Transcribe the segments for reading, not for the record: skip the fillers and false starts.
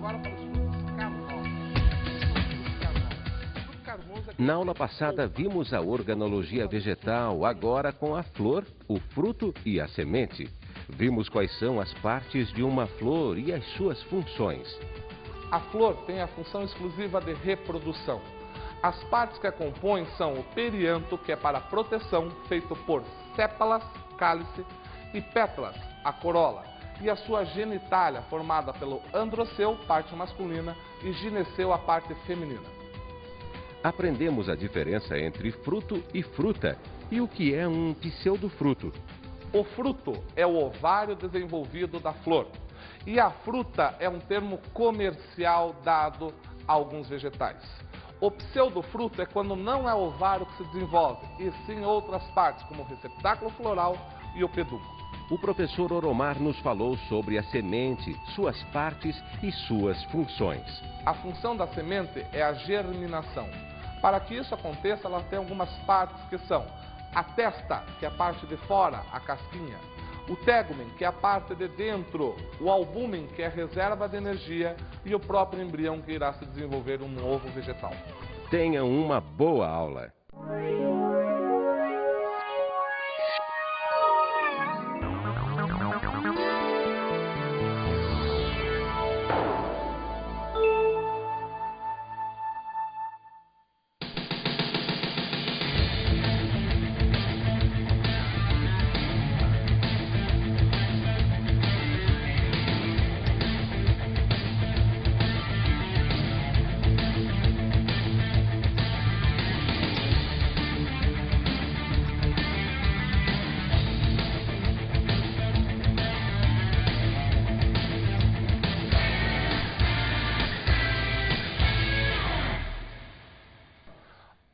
agora para os frutos carnosos. Na aula passada vimos a organologia vegetal, agora com a flor, o fruto e a semente. Vimos quais são as partes de uma flor e as suas funções. A flor tem a função exclusiva de reprodução. As partes que a compõem são o perianto, que é para proteção, feito por sépalas, cálice, e pétalas, a corola, e a sua genitália, formada pelo androceu, parte masculina, e gineceu, a parte feminina. Aprendemos a diferença entre fruto e fruta e o que é um pseudofruto. O fruto é o ovário desenvolvido da flor e a fruta é um termo comercial dado a alguns vegetais. O pseudofruto é quando não é o ovário que se desenvolve, e sim outras partes, como o receptáculo floral e o pedúnculo. O professor Oromar nos falou sobre a semente, suas partes e suas funções. A função da semente é a germinação. Para que isso aconteça, ela tem algumas partes que são a testa, que é a parte de fora, a casquinha, o tegumen, que é a parte de dentro, o albúmen, que é a reserva de energia, e o próprio embrião, que irá se desenvolver um novo vegetal. Tenham uma boa aula!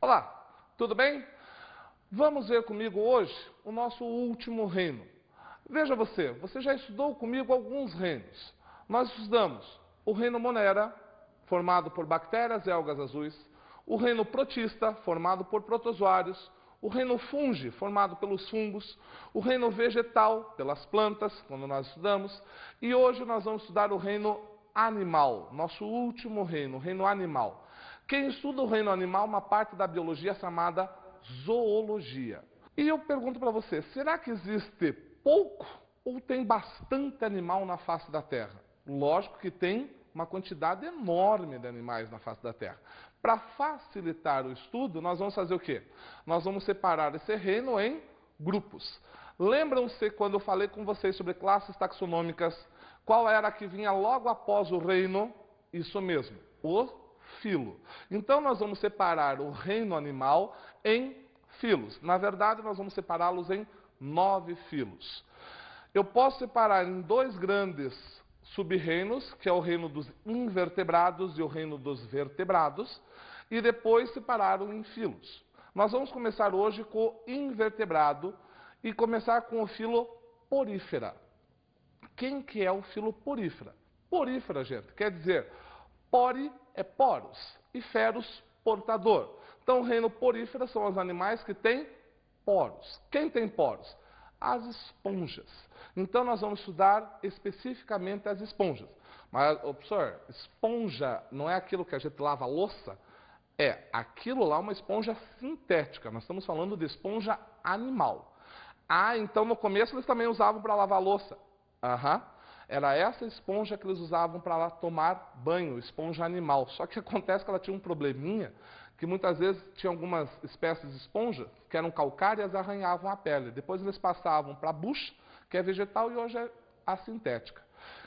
Olá, tudo bem? Vamos ver comigo hoje o nosso último reino. Veja você já estudou comigo alguns reinos. Nós estudamos o reino Monera, formado por bactérias e algas azuis, o reino protista, formado por protozoários, o reino fungi, formado pelos fungos, o reino vegetal, pelas plantas, quando nós estudamos, e hoje nós vamos estudar o reino animal, nosso último reino, o reino animal. Quem estuda o reino animal, uma parte da biologia chamada zoologia. E eu pergunto para você, será que existe pouco ou tem bastante animal na face da Terra? Lógico que tem uma quantidade enorme de animais na face da Terra. Para facilitar o estudo, nós vamos fazer o quê? Nós vamos separar esse reino em grupos. Lembram-se quando eu falei com vocês sobre classes taxonômicas, qual era a que vinha logo após o reino? Isso mesmo, o filo. Então nós vamos separar o reino animal em filos. Na verdade, nós vamos separá-los em 9 filos. Eu posso separar em 2 grandes sub-reinos, que é o reino dos invertebrados e o reino dos vertebrados, e depois separá-lo em filos. Nós vamos começar hoje com o invertebrado e começar com o filo porífera. Quem que é o filo porífera? Porífera, gente, quer dizer, pori é poros e feros, portador. Então, o reino porífera são os animais que têm poros. Quem tem poros? As esponjas. Então, nós vamos estudar especificamente as esponjas. Mas, professor, esponja não é aquilo que a gente lava a louça? É, aquilo lá é uma esponja sintética. Nós estamos falando de esponja animal. Ah, então no começo eles também usavam para lavar a louça. Aham. Era essa esponja que eles usavam para tomar banho, esponja animal. Só que acontece que ela tinha um probleminha, que muitas vezes tinha algumas espécies de esponja que eram calcárias e arranhavam a pele. Depois eles passavam para a bucha, que é vegetal, e hoje é a sintética.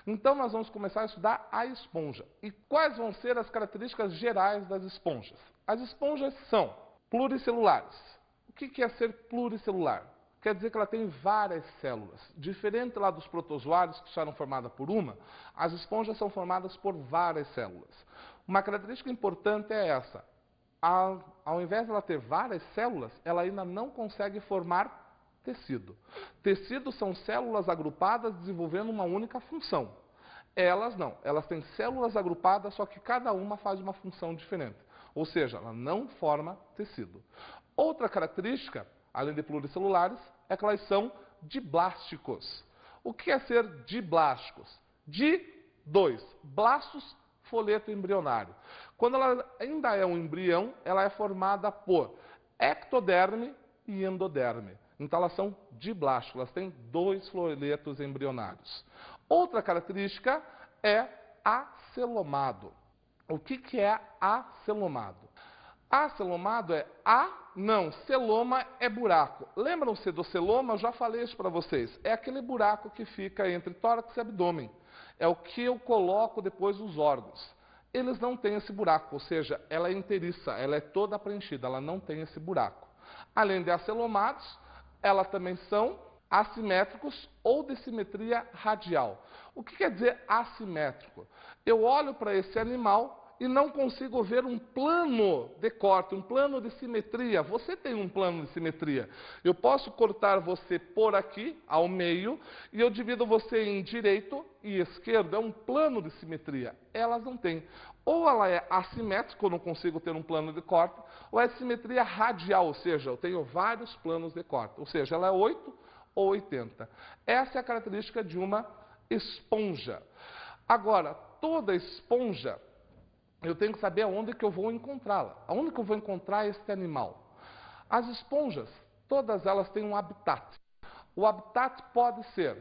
Então nós vamos começar a estudar a esponja. E quais vão ser as características gerais das esponjas? As esponjas são pluricelulares. O que é ser pluricelular? Quer dizer que ela tem várias células. Diferente lá dos protozoários, que só eram formadas por uma, as esponjas são formadas por várias células. Uma característica importante é essa. Ao invés de ela ter várias células, ela ainda não consegue formar tecido. Tecidos são células agrupadas desenvolvendo uma única função. Elas não. Elas têm células agrupadas, só que cada uma faz uma função diferente. Ou seja, ela não forma tecido. Outra característica, além de pluricelulares, é que elas são diblásticos. O que é ser diblásticos? Di, 2, blastos, folheto embrionário. Quando ela ainda é um embrião, ela é formada por ectoderme e endoderme. Então elas são diblástico, elas têm 2 folhetos embrionários. Outra característica é acelomado. O que é acelomado? Acelomado é celoma é buraco. Lembram-se do celoma? Eu já falei isso para vocês. É aquele buraco que fica entre tórax e abdômen. É o que eu coloco depois os órgãos. Eles não têm esse buraco, ou seja, ela é inteiriça, ela é toda preenchida, ela não tem esse buraco. Além de acelomados, elas também são assimétricos ou de simetria radial. O que quer dizer assimétrico? Eu olho para esse animal e não consigo ver um plano de corte, um plano de simetria. Você tem um plano de simetria. Eu posso cortar você por aqui, ao meio, e eu divido você em direito e esquerdo. É um plano de simetria. Elas não têm. Ou ela é assimétrica, eu não consigo ter um plano de corte, ou é simetria radial, ou seja, eu tenho vários planos de corte. Ou seja, ela é 8 ou 80. Essa é a característica de uma esponja. Agora, toda esponja, eu tenho que saber aonde que eu vou encontrá-la. Aonde que eu vou encontrar este animal? As esponjas, todas elas têm um habitat. O habitat pode ser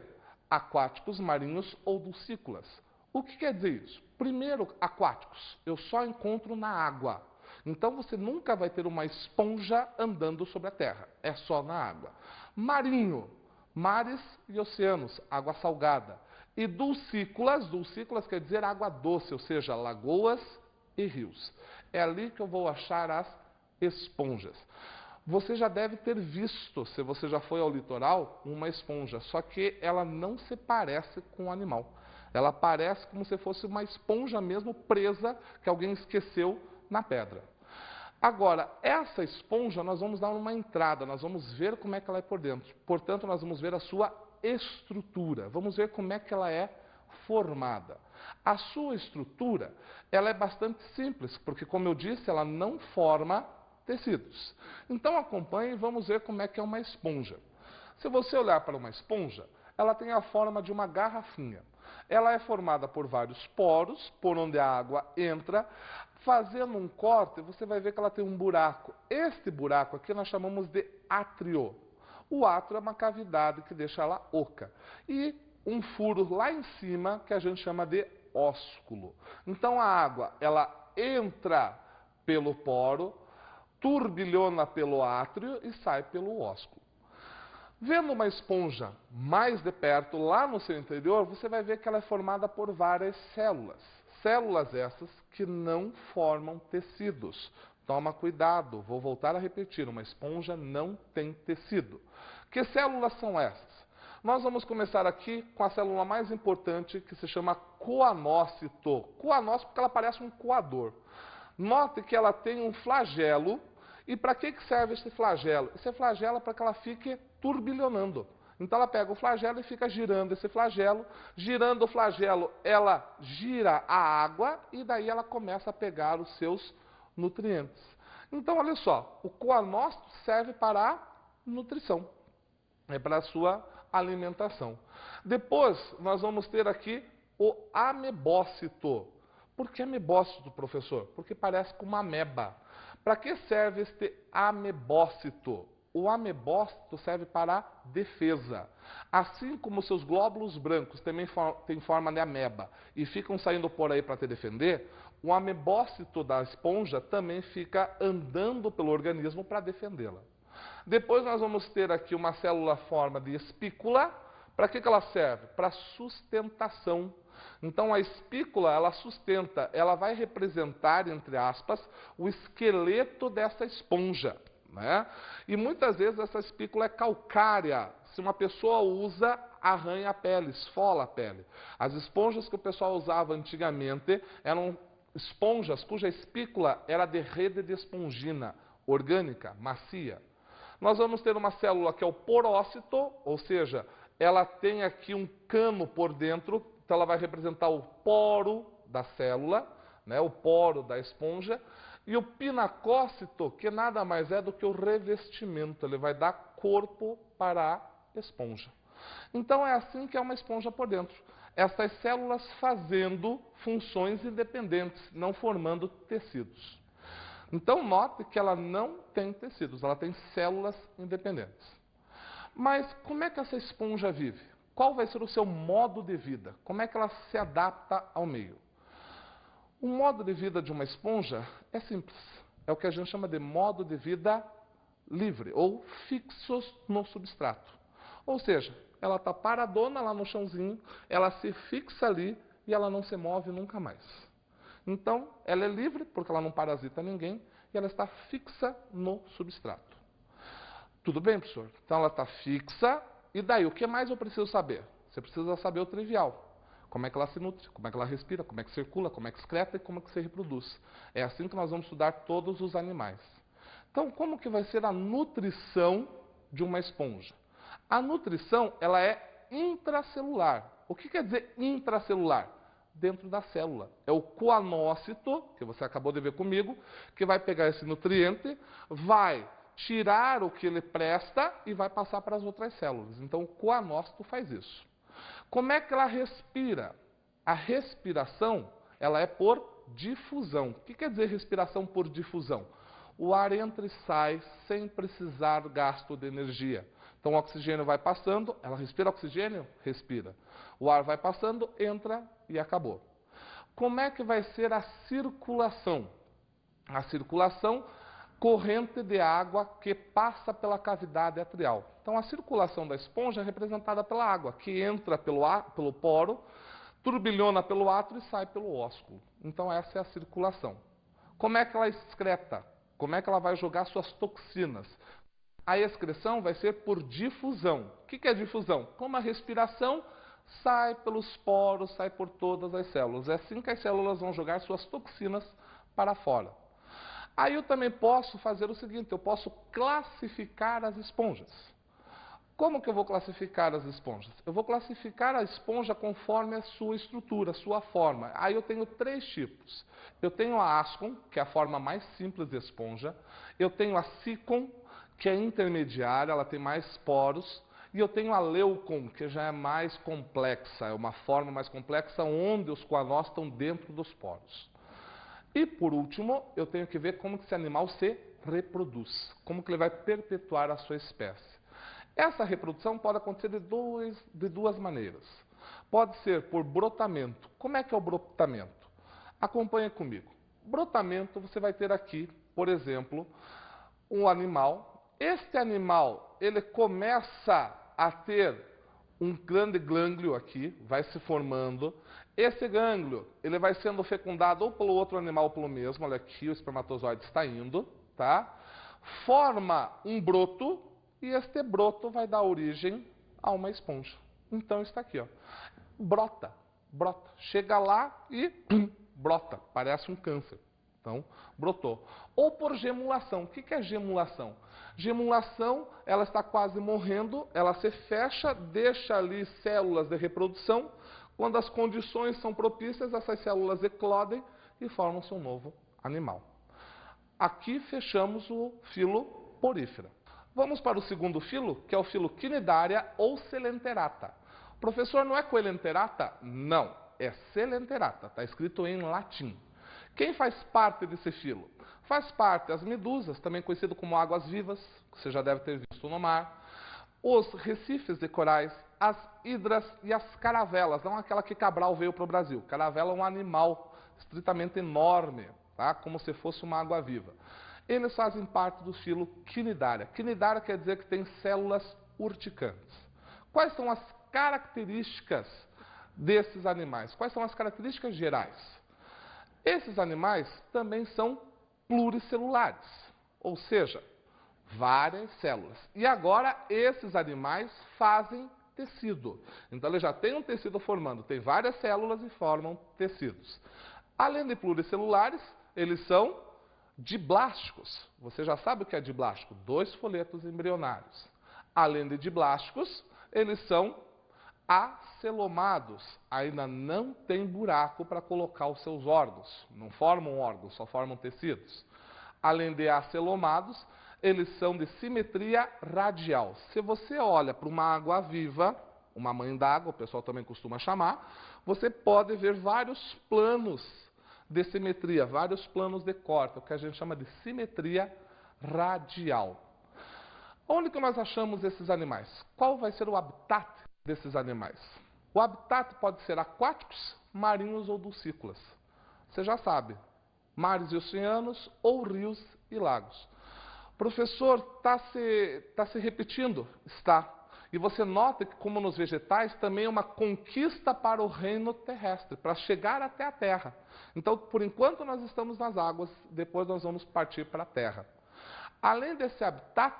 aquáticos, marinhos ou dulcícolas. O que quer dizer isso? Primeiro, aquáticos. Eu só encontro na água. Então você nunca vai ter uma esponja andando sobre a terra. É só na água. Marinho, mares e oceanos, água salgada. E dulcícolas, dulcícolas quer dizer água doce, ou seja, lagoas e rios. É ali que eu vou achar as esponjas. Você já deve ter visto, se você já foi ao litoral, uma esponja, só que ela não se parece com o animal. Ela parece como se fosse uma esponja mesmo presa, que alguém esqueceu na pedra. Agora, essa esponja nós vamos dar uma entrada, nós vamos ver como é que ela é por dentro. Portanto, nós vamos ver a sua estrutura, vamos ver como é que ela é formada. A sua estrutura, ela é bastante simples, porque como eu disse, ela não forma tecidos. Então acompanhe e vamos ver como é que é uma esponja. Se você olhar para uma esponja, ela tem a forma de uma garrafinha. Ela é formada por vários poros, por onde a água entra. Fazendo um corte, você vai ver que ela tem um buraco. Este buraco aqui nós chamamos de átrio. O átrio é uma cavidade que deixa ela oca. E um furo lá em cima que a gente chama de ósculo. Então a água, ela entra pelo poro, turbilhona pelo átrio e sai pelo ósculo. Vendo uma esponja mais de perto, lá no seu interior, você vai ver que ela é formada por várias células. Células essas que não formam tecidos. Toma cuidado, vou voltar a repetir, uma esponja não tem tecido. Que células são essas? Nós vamos começar aqui com a célula mais importante, que se chama coanócito. Coanócito porque ela parece um coador. Note que ela tem um flagelo. E para que serve esse flagelo? Esse flagelo é para que ela fique turbilhonando. Então ela pega o flagelo e fica girando esse flagelo. Girando o flagelo, ela gira a água e daí ela começa a pegar os seus nutrientes. Então olha só, o coanócito serve para a nutrição. É para a sua alimentação. Depois nós vamos ter aqui o amebócito. Por que amebócito, professor? Porque parece com uma ameba. Para que serve este amebócito? O amebócito serve para a defesa. Assim como seus glóbulos brancos também têm forma de ameba e ficam saindo por aí para te defender, o amebócito da esponja também fica andando pelo organismo para defendê-la. Depois nós vamos ter aqui uma célula forma de espícula. Para que ela serve? Para sustentação. Então a espícula, ela sustenta, ela vai representar, entre aspas, o esqueleto dessa esponja, né? E muitas vezes essa espícula é calcária. Se uma pessoa usa, arranha a pele, esfola a pele. As esponjas que o pessoal usava antigamente eram esponjas cuja espícula era de rede de espongina, orgânica, macia. Nós vamos ter uma célula que é o porócito, ou seja, ela tem aqui um cano por dentro, então ela vai representar o poro da célula, né, o poro da esponja, e o pinacócito, que nada mais é do que o revestimento, ele vai dar corpo para a esponja. Então é assim que é uma esponja por dentro. Essas células fazendo funções independentes, não formando tecidos. Então, note que ela não tem tecidos, ela tem células independentes. Mas como é que essa esponja vive? Qual vai ser o seu modo de vida? Como é que ela se adapta ao meio? O modo de vida de uma esponja é simples. É o que a gente chama de modo de vida livre, ou fixo no substrato. Ou seja, ela está paradona lá no chãozinho, ela se fixa ali e ela não se move nunca mais. Então, ela é livre, porque ela não parasita ninguém, e ela está fixa no substrato. Tudo bem, professor? Então, ela está fixa, e daí? O que mais eu preciso saber? Você precisa saber o trivial. Como é que ela se nutre, como é que ela respira, como é que circula, como é que excreta e como é que se reproduz. É assim que nós vamos estudar todos os animais. Então, como que vai ser a nutrição de uma esponja? A nutrição, ela é intracelular. O que quer dizer intracelular? Dentro da célula. É o coanócito, que você acabou de ver comigo, que vai pegar esse nutriente, vai tirar o que ele presta e vai passar para as outras células. Então, o coanócito faz isso. Como é que ela respira? A respiração, ela é por difusão. O que quer dizer respiração por difusão? O ar entra e sai sem precisar gasto de energia. Então, o oxigênio vai passando, ela respira oxigênio? Respira. O ar vai passando, entra e acabou. Como é que vai ser a circulação? A circulação, corrente de água que passa pela cavidade atrial. Então, a circulação da esponja é representada pela água, que entra pelo poro, turbilhona pelo átrio e sai pelo ósculo. Então, essa é a circulação. Como é que ela excreta? Como é que ela vai jogar suas toxinas? A excreção vai ser por difusão. O que é difusão? Como a respiração sai pelos poros, sai por todas as células. É assim que as células vão jogar suas toxinas para fora. Aí eu também posso fazer o seguinte, eu posso classificar as esponjas. Como que eu vou classificar as esponjas? Eu vou classificar a esponja conforme a sua estrutura, a sua forma. Aí eu tenho 3 tipos. Eu tenho a ascon, que é a forma mais simples de esponja. Eu tenho a sicon, que é intermediária, ela tem mais poros. E eu tenho a leucon, que já é mais complexa, é uma forma mais complexa, onde os coanós estão dentro dos poros. E, por último, eu tenho que ver como que esse animal se reproduz, como que ele vai perpetuar a sua espécie. Essa reprodução pode acontecer de duas maneiras. Pode ser por brotamento. Como é que é o brotamento? Acompanhe comigo. Brotamento, você vai ter aqui, por exemplo, um animal. Este animal, ele começa a ter um grande gânglio aqui, vai se formando. Esse gânglio, ele vai sendo fecundado ou pelo outro animal ou pelo mesmo. Olha aqui, o espermatozoide está indo, tá? Forma um broto e este broto vai dar origem a uma esponja. Então está aqui, ó. Brota. Chega lá e brota, parece um câncer. Então, brotou. Ou por gemulação. O que é gemulação? Gemulação, ela está quase morrendo, ela se fecha, deixa ali células de reprodução. Quando as condições são propícias, essas células eclodem e formam-se um novo animal. Aqui fechamos o filo porífera. Vamos para o segundo filo, que é o filo Cnidaria ou Coelenterata. Professor, não é Coelenterata? Não, é Coelenterata, está escrito em latim. Quem faz parte desse filo? Faz parte as medusas, também conhecido como águas-vivas, que você já deve ter visto no mar, os recifes de corais, as hidras e as caravelas, não aquela que Cabral veio para o Brasil. Caravela é um animal estritamente enorme, tá? Como se fosse uma água-viva. Eles fazem parte do filo Cnidaria. Cnidaria quer dizer que tem células urticantes. Quais são as características desses animais? Quais são as características gerais? Esses animais também são pluricelulares, ou seja, várias células. E agora esses animais fazem tecido. Então ele já tem um tecido formando, tem várias células e formam tecidos. Além de pluricelulares, eles são diblásticos. Você já sabe o que é diblástico? 2 folhetos embrionários. Além de diblásticos, eles são acelomados. Ainda não tem buraco para colocar os seus órgãos. Não formam órgãos, só formam tecidos. Além de acelomados, eles são de simetria radial. Se você olha para uma água-viva, uma mãe d'água, o pessoal também costuma chamar, você pode ver vários planos de simetria, vários planos de corte, o que a gente chama de simetria radial. Onde que nós achamos esses animais? Qual vai ser o habitat desses animais? O habitat pode ser aquáticos, marinhos ou dulcícolas. Você já sabe, mares e oceanos ou rios e lagos. Professor, está se repetindo? Está. E você nota que, como nos vegetais, também é uma conquista para o reino terrestre, para chegar até a terra. Então, por enquanto, nós estamos nas águas, depois nós vamos partir para a terra. Além desse habitat,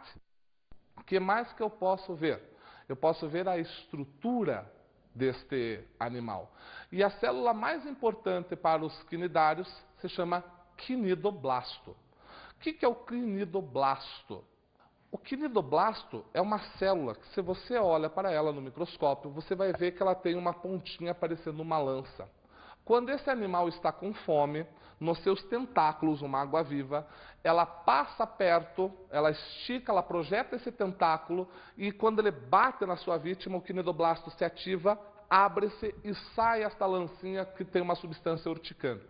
o que mais que eu posso ver? Eu posso ver a estrutura deste animal. E a célula mais importante para os quinidários se chama quinidoblasto. O que é o quinidoblasto? O quinidoblasto é uma célula que, se você olha para ela no microscópio, você vai ver que ela tem uma pontinha parecendo uma lança. Quando esse animal está com fome, nos seus tentáculos, uma água-viva, ela passa perto, ela estica, ela projeta esse tentáculo e quando ele bate na sua vítima, o quinidoblasto se ativa, abre-se e sai esta lancinha que tem uma substância urticante.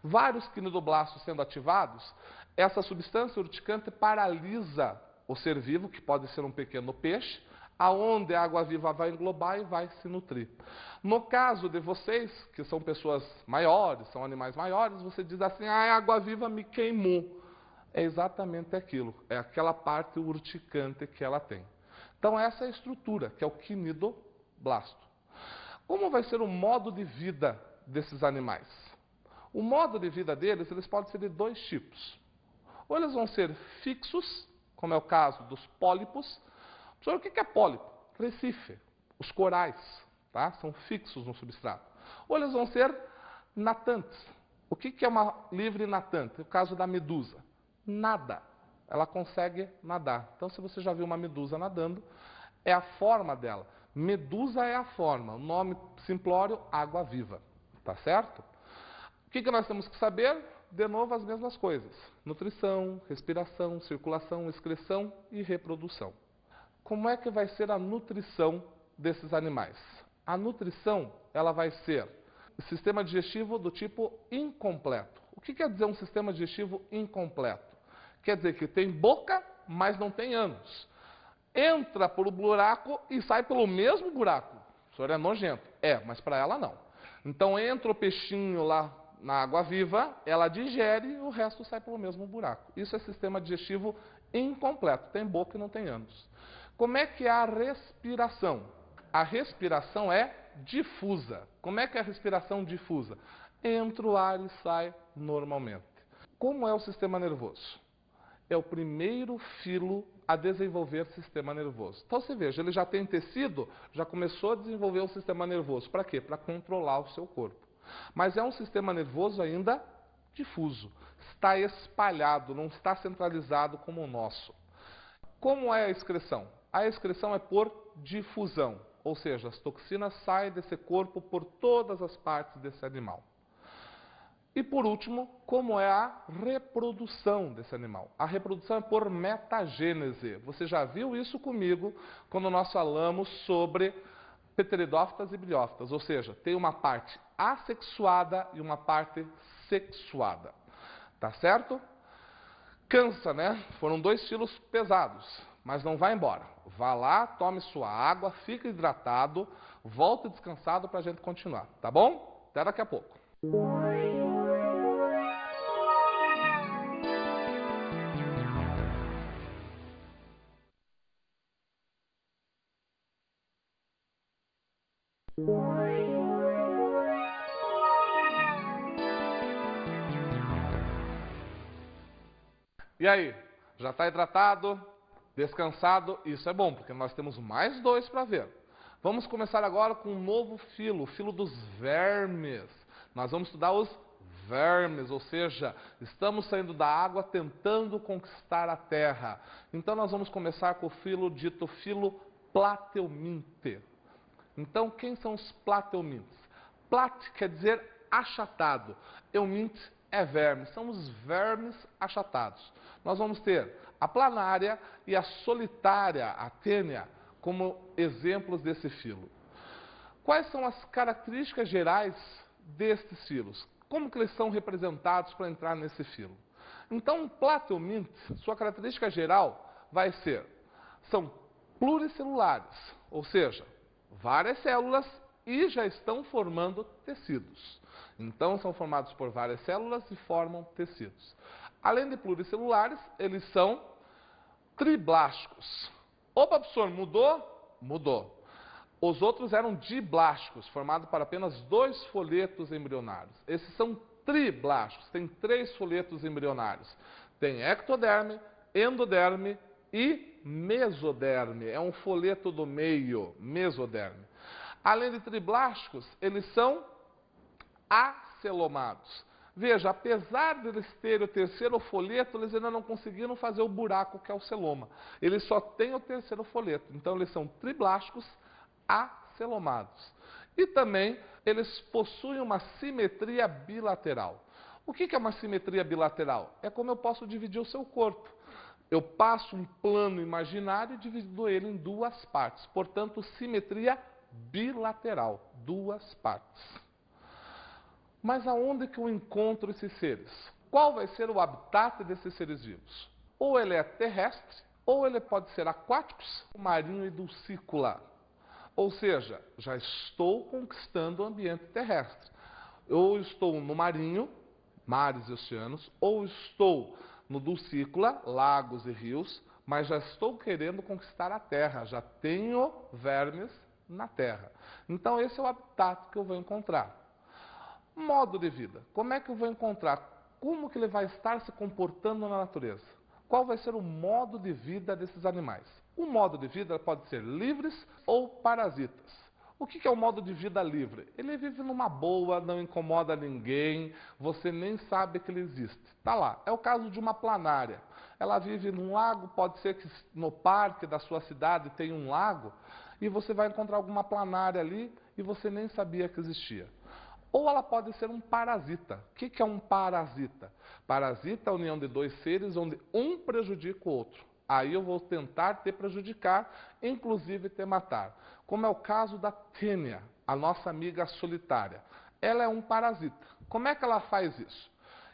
Vários quinidoblastos sendo ativados, essa substância urticante paralisa o ser vivo, que pode ser um pequeno peixe, aonde a água-viva vai englobar e vai se nutrir. No caso de vocês, que são pessoas maiores, são animais maiores, você diz assim, a água-viva me queimou. É exatamente aquilo, é aquela parte urticante que ela tem. Então essa é a estrutura, que é o quinidoblasto. Como vai ser o modo de vida desses animais? O modo de vida deles, eles podem ser de dois tipos. Ou eles vão ser fixos, como é o caso dos pólipos. Professor, o que é pólipo? Recife, os corais, tá? São fixos no substrato. Ou eles vão ser natantes. O que é uma livre natante? O caso da medusa. Nada. Ela consegue nadar. Então, se você já viu uma medusa nadando, é a forma dela. Medusa é a forma. O nome simplório, água-viva. Tá certo? O que nós temos que saber? De novo, as mesmas coisas. Nutrição, respiração, circulação, excreção e reprodução. Como é que vai ser a nutrição desses animais? A nutrição, ela vai ser sistema digestivo do tipo incompleto. O que quer dizer um sistema digestivo incompleto? Quer dizer que tem boca, mas não tem ânus. Entra por um buraco e sai pelo mesmo buraco. O senhor é nojento. É, mas para ela não. Então entra o peixinho lá na água-viva, ela digere e o resto sai pelo mesmo buraco. Isso é sistema digestivo incompleto. Tem boca e não tem ânus. Como é que é a respiração? A respiração é difusa. Como é que é a respiração difusa? Entra o ar e sai normalmente. Como é o sistema nervoso? É o primeiro filo a desenvolver sistema nervoso. Então você veja, ele já tem tecido, já começou a desenvolver o sistema nervoso. Para quê? Para controlar o seu corpo. Mas é um sistema nervoso ainda difuso. Está espalhado, não está centralizado como o nosso. Como é a excreção? A excreção é por difusão, ou seja, as toxinas saem desse corpo por todas as partes desse animal. E por último, como é a reprodução desse animal? A reprodução é por metagênese. Você já viu isso comigo quando nós falamos sobre pteridófitas e briófitas, ou seja, tem uma parte assexuada e uma parte sexuada. Tá certo? Cansa, né? Foram 2 quilos pesados, mas não vai embora. Vá lá, tome sua água, fique hidratado, volte descansado para a gente continuar, tá bom? Até daqui a pouco. E aí, já está hidratado, descansado? Isso é bom, porque nós temos mais 2 para ver. Vamos começar agora com um novo filo, o filo dos vermes. Nós vamos estudar os vermes, ou seja, estamos saindo da água tentando conquistar a terra. Então nós vamos começar com o filo dito filo Plateuminte. Então, quem são os plateumintes? Plat quer dizer achatado. Euminte é verme. São os vermes achatados. Nós vamos ter a planária e a solitária, a tênia, como exemplos desse filo. Quais são as características gerais destes filos? Como que eles são representados para entrar nesse filo? Então, um plateuminto, sua característica geral vai ser, são pluricelulares, ou seja, várias células e já estão formando tecidos. Então, são formados por várias células e formam tecidos. Além de pluricelulares, eles são triblásticos. Opa, professor, mudou? Mudou. Os outros eram diblásticos, formados por apenas 2 folhetos embrionários. Esses são triblásticos, tem 3 folhetos embrionários. Tem ectoderme, endoderme e mesoderme. É um folheto do meio, mesoderme. Além de triblásticos, eles são acelomados. Veja, apesar de eles terem o terceiro folheto, eles ainda não conseguiram fazer o buraco que é o celoma. Eles só têm o terceiro folheto. Então, eles são triblásticos acelomados. E também, eles possuem uma simetria bilateral. O que é uma simetria bilateral? É como eu posso dividir o seu corpo. Eu passo um plano imaginário e divido ele em 2 partes. Portanto, simetria bilateral, 2 partes. Mas aonde que eu encontro esses seres? Qual vai ser o habitat desses seres vivos? Ou ele é terrestre, ou ele pode ser aquático, marinho e dulcícola. Ou seja, já estou conquistando o ambiente terrestre. Ou estou no marinho, mares e oceanos, ou estou no dulcícola, lagos e rios, mas já estou querendo conquistar a terra, já tenho vermes na terra. Então esse é o habitat que eu vou encontrar. Modo de vida. Como é que eu vou encontrar? Como que ele vai estar se comportando na natureza? Qual vai ser o modo de vida desses animais? O modo de vida pode ser livres ou parasitas. O que é o modo de vida livre? Ele vive numa boa, não incomoda ninguém, você nem sabe que ele existe. Está lá. É o caso de uma planária. Ela vive num lago, pode ser que no parque da sua cidade tenha um lago, e você vai encontrar alguma planária ali e você nem sabia que existia. Ou ela pode ser um parasita. O que é um parasita? Parasita é a união de 2 seres onde um prejudica o outro. Aí eu vou tentar te prejudicar, inclusive te matar. Como é o caso da tênia, a nossa amiga solitária. Ela é um parasita. Como é que ela faz isso?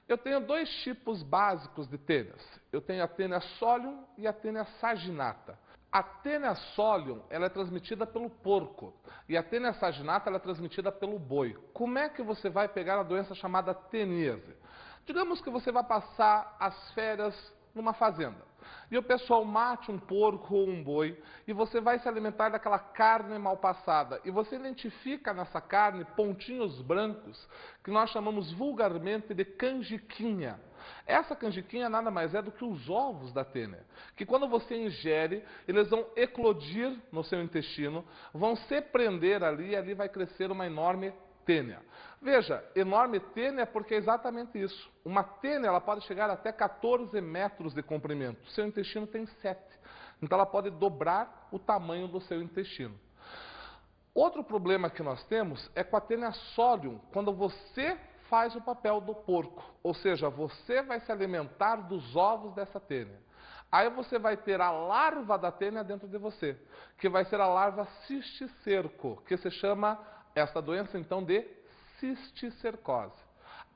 Eu tenho 2 tipos básicos de tênias. Eu tenho a tênia solium e a tênia saginata. A tênia solium ela é transmitida pelo porco e a tênia saginata ela é transmitida pelo boi. Como é que você vai pegar a doença chamada teníase? Digamos que você vai passar as férias numa fazenda e o pessoal mate um porco ou um boi e você vai se alimentar daquela carne mal passada e você identifica nessa carne pontinhos brancos que nós chamamos vulgarmente de canjiquinha. Essa canjiquinha nada mais é do que os ovos da tênia, que quando você ingere, eles vão eclodir no seu intestino, vão se prender ali e ali vai crescer uma enorme tênia. Veja, enorme tênia porque é exatamente isso. Uma tênia ela pode chegar até 14 metros de comprimento. O seu intestino tem 7. Então ela pode dobrar o tamanho do seu intestino. Outro problema que nós temos é com a tênia solium, quando você faz o papel do porco. Ou seja, você vai se alimentar dos ovos dessa tênia. Aí você vai ter a larva da tênia dentro de você, que vai ser a larva cisticerco, que se chama essa doença então de cisticercose.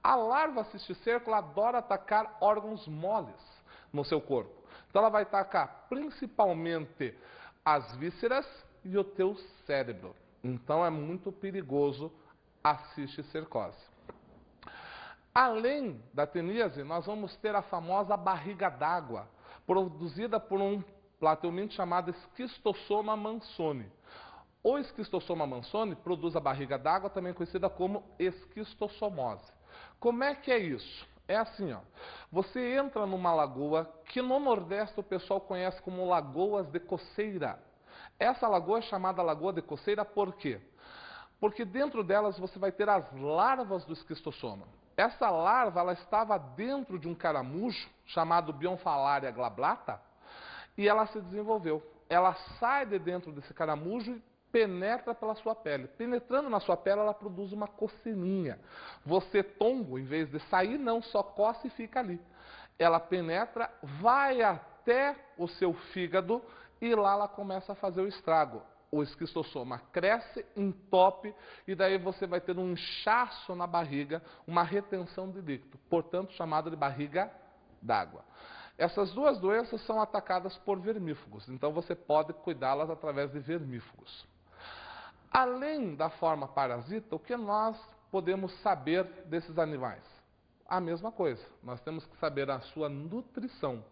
A larva cisticerco ela adora atacar órgãos moles no seu corpo. Então ela vai atacar principalmente as vísceras e o teu cérebro. Então é muito perigoso a cisticercose. Além da teníase, nós vamos ter a famosa barriga d'água, produzida por um plateuminto chamado Esquistossoma mansoni. O Esquistossoma mansoni produz a barriga d'água, também conhecida como esquistossomose. Como é que é isso? É assim, ó. Você entra numa lagoa que no Nordeste o pessoal conhece como lagoas de coceira. Essa lagoa é chamada lagoa de coceira por quê? Porque dentro delas você vai ter as larvas do esquistossoma. Essa larva ela estava dentro de um caramujo chamado Bionfalaria glablata e ela se desenvolveu. Ela sai de dentro desse caramujo e penetra pela sua pele. Penetrando na sua pele, ela produz uma coceirinha. Você, tongo, em vez de sair, não, só coça e fica ali. Ela penetra, vai até o seu fígado e lá ela começa a fazer o estrago. o esquistossoma cresce, entope, e daí você vai ter um inchaço na barriga, uma retenção de líquido, portanto chamada de barriga d'água. Essas duas doenças são atacadas por vermífugos, então você pode cuidá-las através de vermífugos. Além da forma parasita, o que nós podemos saber desses animais? A mesma coisa, nós temos que saber a sua nutrição.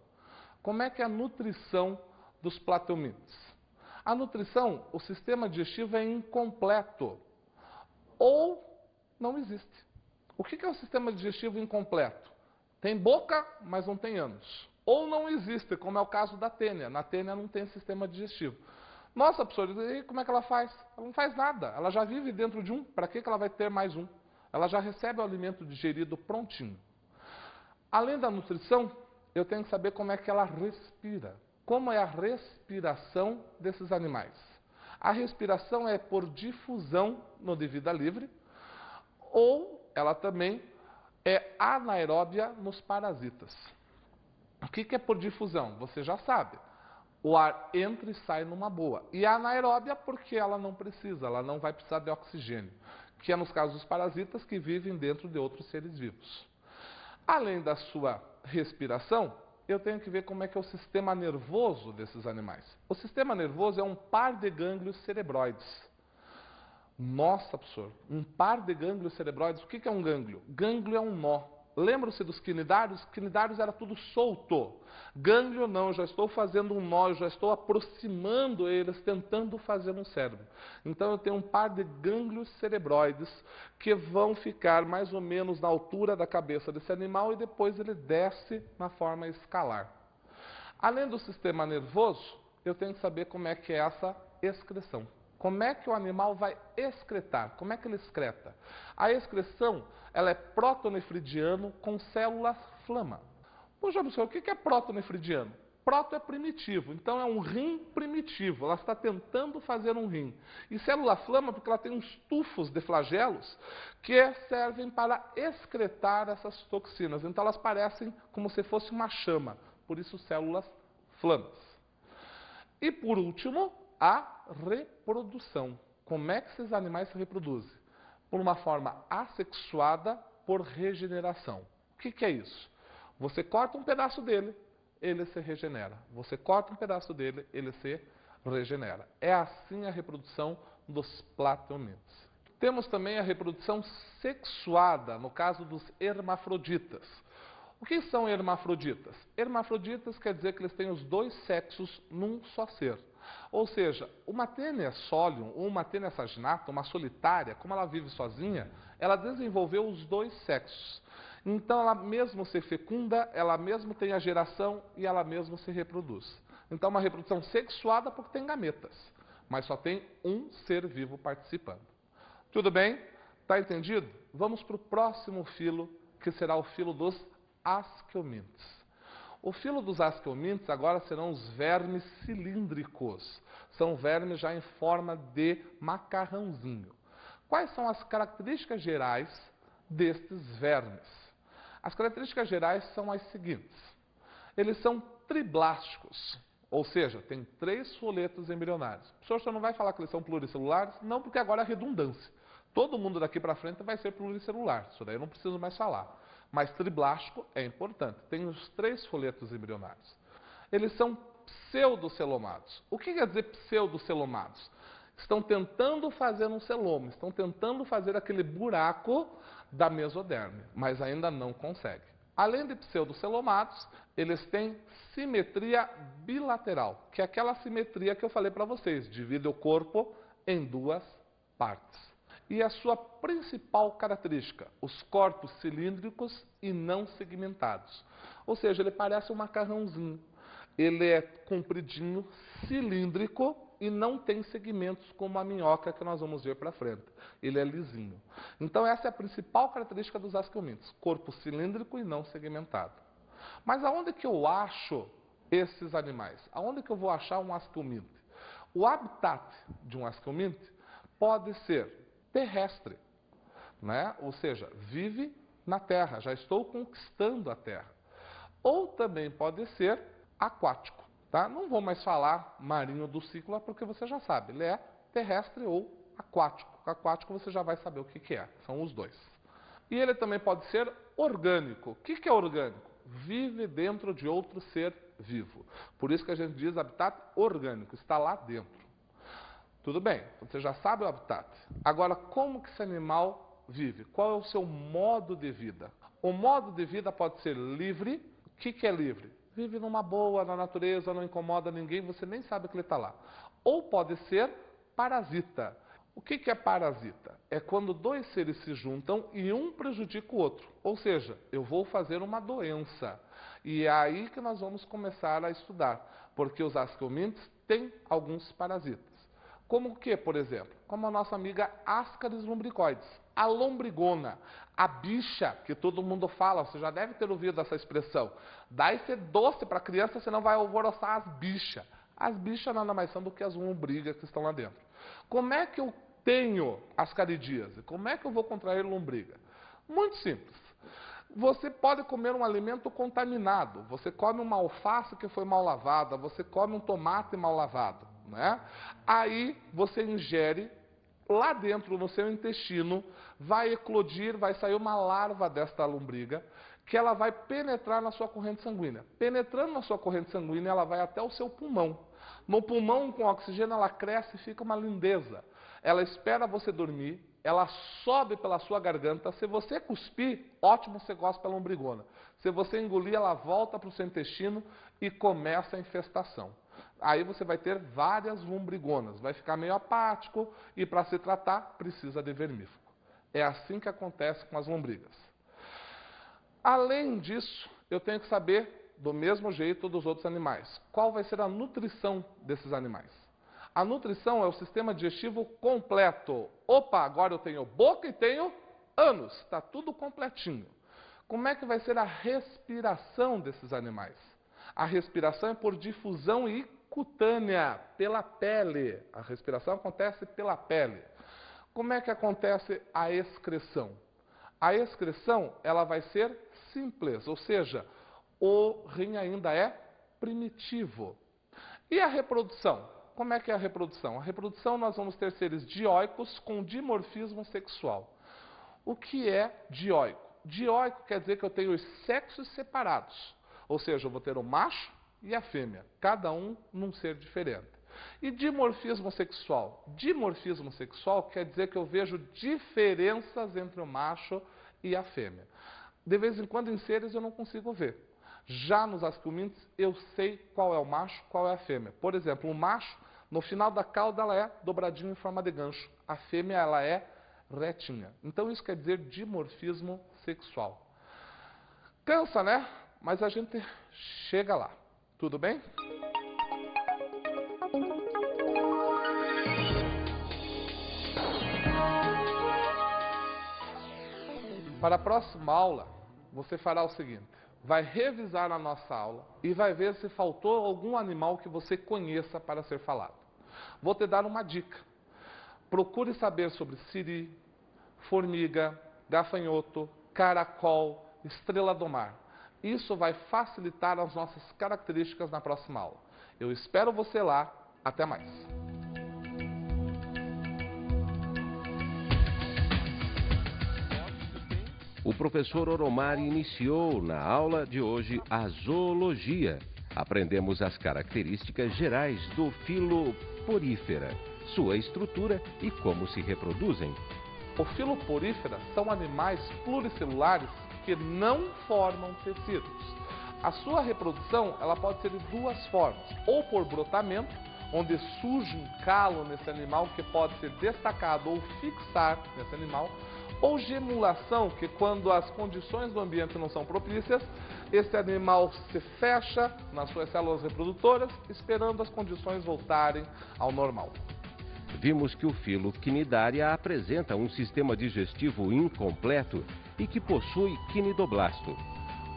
Como é que é a nutrição dos plateumintes? A nutrição, o sistema digestivo é incompleto ou não existe. O que é o sistema digestivo incompleto? Tem boca, mas não tem ânus. Ou não existe, como é o caso da tênia. Na tênia não tem sistema digestivo. Nossa, professor, e como é que ela faz? Ela não faz nada. Ela já vive dentro de um. Para que ela vai ter mais um? Ela já recebe o alimento digerido prontinho. Além da nutrição, eu tenho que saber como é que ela respira. Como é a respiração desses animais? A respiração é por difusão no de vida livre, ou ela também é anaeróbia nos parasitas. O que é por difusão? Você já sabe. O ar entra e sai numa boa. E a anaeróbia porque ela não precisa, ela não vai precisar de oxigênio, que é nos casos dos parasitas que vivem dentro de outros seres vivos. Além da sua respiração, eu tenho que ver como é que é o sistema nervoso desses animais. O sistema nervoso é um par de gânglios cerebroides. Nossa, professor, um par de gânglios cerebroides, o que é um gânglio? Gânglio é um nó. Lembram-se dos quinidários? Quinidários era tudo solto. Gânglio não, eu já estou fazendo um nó, eu já estou aproximando eles, tentando fazer um cérebro. Então eu tenho um par de gânglios cerebroides que vão ficar mais ou menos na altura da cabeça desse animal e depois ele desce na forma escalar. Além do sistema nervoso, eu tenho que saber como é que é essa excreção. Como é que o animal vai excretar? Como é que ele excreta? A excreção, ela é protonefridiano com célula flama. Puxa, professor, o que é protonefridiano? Proto é primitivo, então é um rim primitivo. Ela está tentando fazer um rim. E célula flama porque ela tem uns tufos de flagelos que servem para excretar essas toxinas. Então elas parecem como se fosse uma chama. Por isso células flamas. E por último, a reprodução. Como é que esses animais se reproduzem? Por uma forma assexuada, por regeneração. O que é isso? Você corta um pedaço dele, ele se regenera. Você corta um pedaço dele, ele se regenera. É assim a reprodução dos plateumintes. Temos também a reprodução sexuada, no caso dos hermafroditas. O que são hermafroditas? Hermafroditas quer dizer que eles têm os dois sexos num só ser. Ou seja, uma tênia solium ou uma tênia saginata, uma solitária, como ela vive sozinha, ela desenvolveu os dois sexos. Então ela mesmo se fecunda, ela mesmo tem a geração e ela mesmo se reproduz. Então uma reprodução sexuada porque tem gametas, mas só tem um ser vivo participando. Tudo bem? Está entendido? Vamos para o próximo filo, que será o filo dos asqueumintes. O filo dos asqueumintes agora serão os vermes cilíndricos. São vermes já em forma de macarrãozinho. Quais são as características gerais destes vermes? As características gerais são as seguintes. Eles são triblásticos, ou seja, tem 3 folhetos embrionários. O senhor não vai falar que eles são pluricelulares? Não, porque agora é redundância. Todo mundo daqui para frente vai ser pluricelular. Isso daí eu não preciso mais falar. Mas triblástico é importante. Tem os 3 folhetos embrionários. Eles são pseudocelomados. O que quer dizer pseudocelomados? Estão tentando fazer um celoma, estão tentando fazer aquele buraco da mesoderme, mas ainda não conseguem. Além de pseudocelomados, eles têm simetria bilateral, que é aquela simetria que eu falei para vocês, divide o corpo em 2 partes. E a sua principal característica, os corpos cilíndricos e não segmentados. Ou seja, ele parece um macarrãozinho. Ele é compridinho, cilíndrico e não tem segmentos como a minhoca que nós vamos ver para frente. Ele é lisinho. Então essa é a principal característica dos asqueumintes, corpo cilíndrico e não segmentado. Mas aonde que eu acho esses animais? Aonde que eu vou achar um asqueuminte? O habitat de um asqueuminte pode ser terrestre, né? Ou seja, vive na terra, já estou conquistando a terra. Ou também pode ser aquático, tá? Não vou mais falar marinho do ciclo, porque você já sabe, ele é terrestre ou aquático. Aquático você já vai saber o que é, são os dois. E ele também pode ser orgânico. O que é orgânico? Vive dentro de outro ser vivo. Por isso que a gente diz habitat orgânico, está lá dentro. Tudo bem, você já sabe o habitat. Agora, como que esse animal vive? Qual é o seu modo de vida? O modo de vida pode ser livre. O que é livre? Vive numa boa, na natureza, não incomoda ninguém, você nem sabe que ele está lá. Ou pode ser parasita. O que é parasita? É quando dois seres se juntam e um prejudica o outro. Ou seja, eu vou fazer uma doença. E é aí que nós vamos começar a estudar. Porque os ascomintes têm alguns parasitas. Como o que, por exemplo? Como a nossa amiga Ascaris lumbricoides. A lombrigona, a bicha, que todo mundo fala, você já deve ter ouvido essa expressão. Dá ser doce para a criança, senão vai alvoroçar as bichas. As bichas nada mais são do que as lombrigas que estão lá dentro. Como é que eu tenho ascaridíase? Como é que eu vou contrair lombriga? Muito simples. Você pode comer um alimento contaminado. Você come uma alface que foi mal lavada, você come um tomate mal lavado, né? Aí você ingere, lá dentro no seu intestino, vai eclodir, vai sair uma larva desta lombriga, que ela vai penetrar na sua corrente sanguínea. Penetrando na sua corrente sanguínea, ela vai até o seu pulmão. No pulmão, com oxigênio, ela cresce e fica uma lindeza. Ela espera você dormir, ela sobe pela sua garganta. Se você cuspir, ótimo, você gosta pela lombrigona. Se você engolir, ela volta para o seu intestino e começa a infestação. Aí você vai ter várias lombrigonas, vai ficar meio apático e para se tratar precisa de vermífugo. É assim que acontece com as lombrigas. Além disso, eu tenho que saber, do mesmo jeito dos outros animais, qual vai ser a nutrição desses animais. A nutrição é o sistema digestivo completo. Opa, agora eu tenho boca e tenho ânus, está tudo completinho. Como é que vai ser a respiração desses animais? A respiração é por difusão e cutânea, pela pele. A respiração acontece pela pele. Como é que acontece a excreção? A excreção, ela vai ser simples, ou seja, o rim ainda é primitivo. E a reprodução? Como é que é a reprodução? A reprodução nós vamos ter seres dioicos com dimorfismo sexual. O que é dioico? Dioico quer dizer que eu tenho os sexos separados. Ou seja, eu vou ter o macho e a fêmea, cada um num ser diferente. E dimorfismo sexual? Dimorfismo sexual quer dizer que eu vejo diferenças entre o macho e a fêmea. De vez em quando em seres eu não consigo ver. Já nos ascomintes eu sei qual é o macho, qual é a fêmea. Por exemplo, o macho, no final da cauda, ela é dobradinho em forma de gancho. A fêmea, ela é retinha. Então isso quer dizer dimorfismo sexual. Cansa, né? Mas a gente chega lá. Tudo bem? Para a próxima aula, você fará o seguinte. Vai revisar a nossa aula e vai ver se faltou algum animal que você conheça para ser falado. Vou te dar uma dica. Procure saber sobre siri, formiga, gafanhoto, caracol, estrela do mar. Isso vai facilitar as nossas características na próxima aula. Eu espero você lá. Até mais. O professor Oromari iniciou na aula de hoje a zoologia. Aprendemos as características gerais do filo porífera, sua estrutura e como se reproduzem. O filo porífera são animais pluricelulares que não formam tecidos. A sua reprodução ela pode ser de duas formas, ou por brotamento, onde surge um calo nesse animal que pode ser destacado ou fixar nesse animal, ou gemulação, que quando as condições do ambiente não são propícias, esse animal se fecha nas suas células reprodutoras, esperando as condições voltarem ao normal. Vimos que o filo Cnidaria apresenta um sistema digestivo incompleto e que possui quinidoblasto.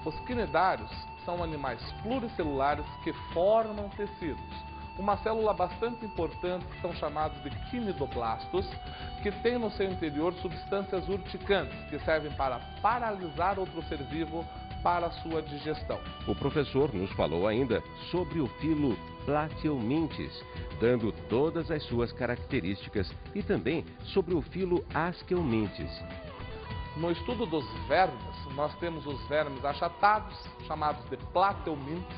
Os cnidários são animais pluricelulares que formam tecidos. Uma célula bastante importante são chamados de quinidoblastos, que tem no seu interior substâncias urticantes, que servem para paralisar outro ser vivo, para a sua digestão. O professor nos falou ainda sobre o filo Plateumintes, dando todas as suas características, e também sobre o filo Askelmintes. No estudo dos vermes, nós temos os vermes achatados, chamados de Plateumintes,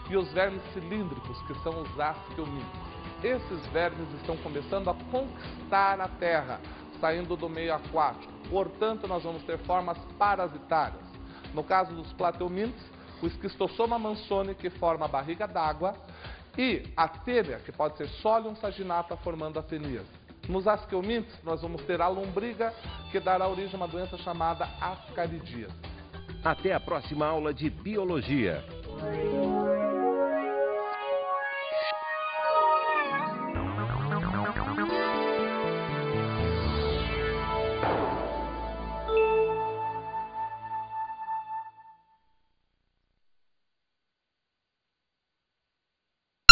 e os vermes cilíndricos, que são os Askelmintes. Esses vermes estão começando a conquistar a terra, saindo do meio aquático. Portanto, nós vamos ter formas parasitárias. No caso dos Plateumintes, o Esquistossoma mansoni, que forma a barriga d'água, e a tênia, que pode ser Solium saginata, formando a teníase. Nos Askelmintes, nós vamos ter a lombriga, que dará origem a uma doença chamada ascaridíase. Até a próxima aula de Biologia.